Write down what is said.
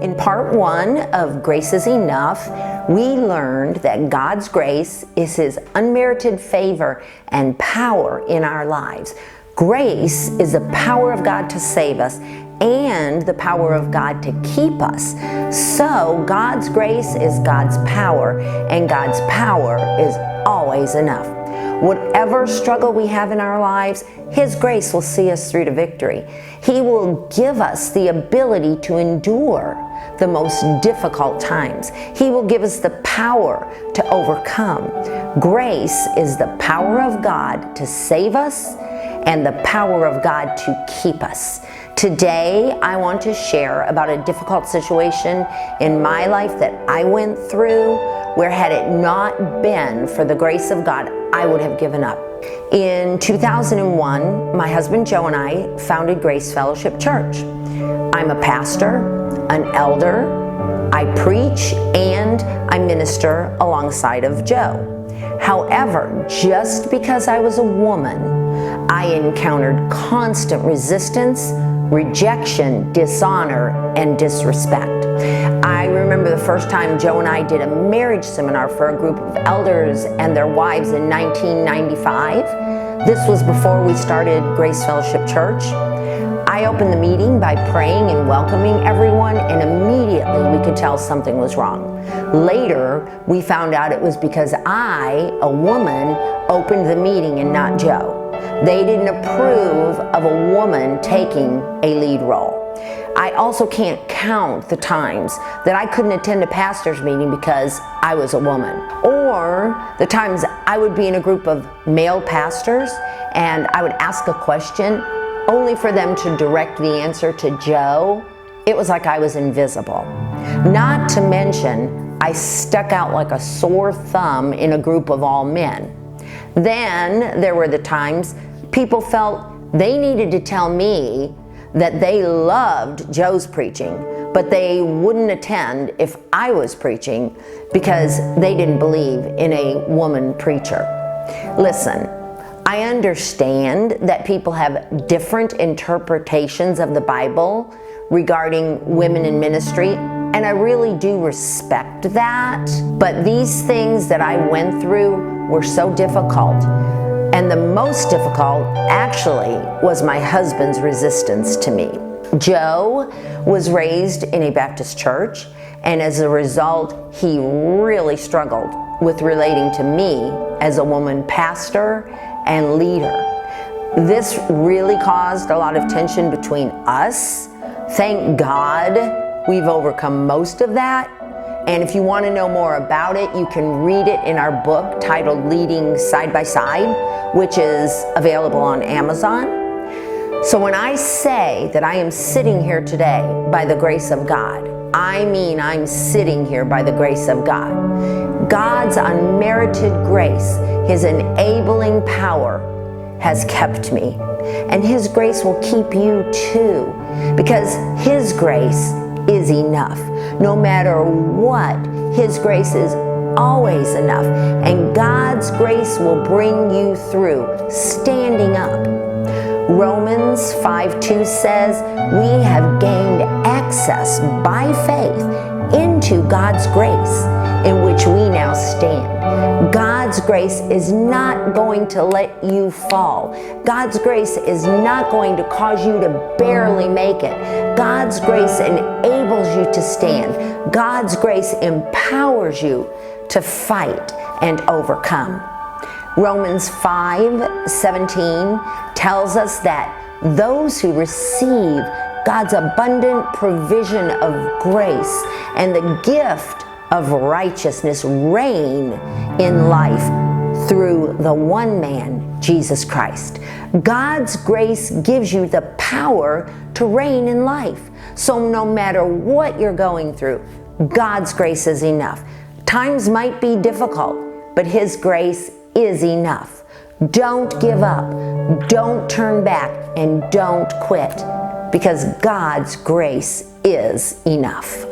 In part 1 of Grace is Enough, we learned that God's grace is His unmerited favor and power in our lives. Grace is the power of God to save us and the power of God to keep us. So God's grace is God's power, and God's power is always enough. Whatever struggle we have in our lives, His grace will see us through to victory. He will give us the ability to endure the most difficult times. He will give us the power to overcome. Grace is the power of God to save us and the power of God to keep us. Today, I want to share about a difficult situation in my life that I went through, where had it not been for the grace of God, I would have given up. In 2001, my husband Joe and I founded Grace Fellowship Church. I'm a pastor, an elder, I preach, and I minister alongside of Joe. However, just because I was a woman, I encountered constant resistance, rejection, dishonor, and disrespect. I remember the first time Joe and I did a marriage seminar for a group of elders and their wives in 1995. This was before we started Grace Fellowship Church. I opened the meeting by praying and welcoming everyone, and immediately we could tell something was wrong. Later, we found out it was because I, a woman, opened the meeting and not Joe. They didn't approve of a woman taking a lead role. I also can't count the times that I couldn't attend a pastor's meeting because I was a woman. Or the times I would be in a group of male pastors and I would ask a question only for them to direct the answer to Joe. It was like I was invisible. Not to mention, I stuck out like a sore thumb in a group of all men. Then there were the times people felt they needed to tell me that they loved Joe's preaching, but they wouldn't attend if I was preaching because they didn't believe in a woman preacher. Listen, I understand that people have different interpretations of the Bible regarding women in ministry, and I really do respect that. But these things that I went through were so difficult. And the most difficult, actually, was my husband's resistance to me. Joe was raised in a Baptist church, and as a result, he really struggled with relating to me as a woman pastor and leader. This really caused a lot of tension between us. Thank God we've overcome most of that. And if you want to know more about it, you can read it in our book titled Leading Side by Side, which is available on Amazon. So when I say that I am sitting here today by the grace of God, I mean I'm sitting here by the grace of God. God's unmerited grace, His enabling power, has kept me. And His grace will keep you too, because His grace is enough. No matter what, His grace is always enough, and God's grace will bring you through standing up. Romans 5:2 says, we have gained access by faith into God's grace in which we now stand. God's grace is not going to let you fall. God's grace is not going to cause you to barely make it. God's grace enables you to stand. God's grace empowers you to fight and overcome. Romans 5:17 tells us that those who receive God's abundant provision of grace and the gift of righteousness reign in life through the one man, Jesus Christ. God's grace gives you the power to reign in life. So no matter what you're going through, God's grace is enough. Times might be difficult, but His grace is enough. Don't give up, don't turn back, and don't quit, because God's grace is enough.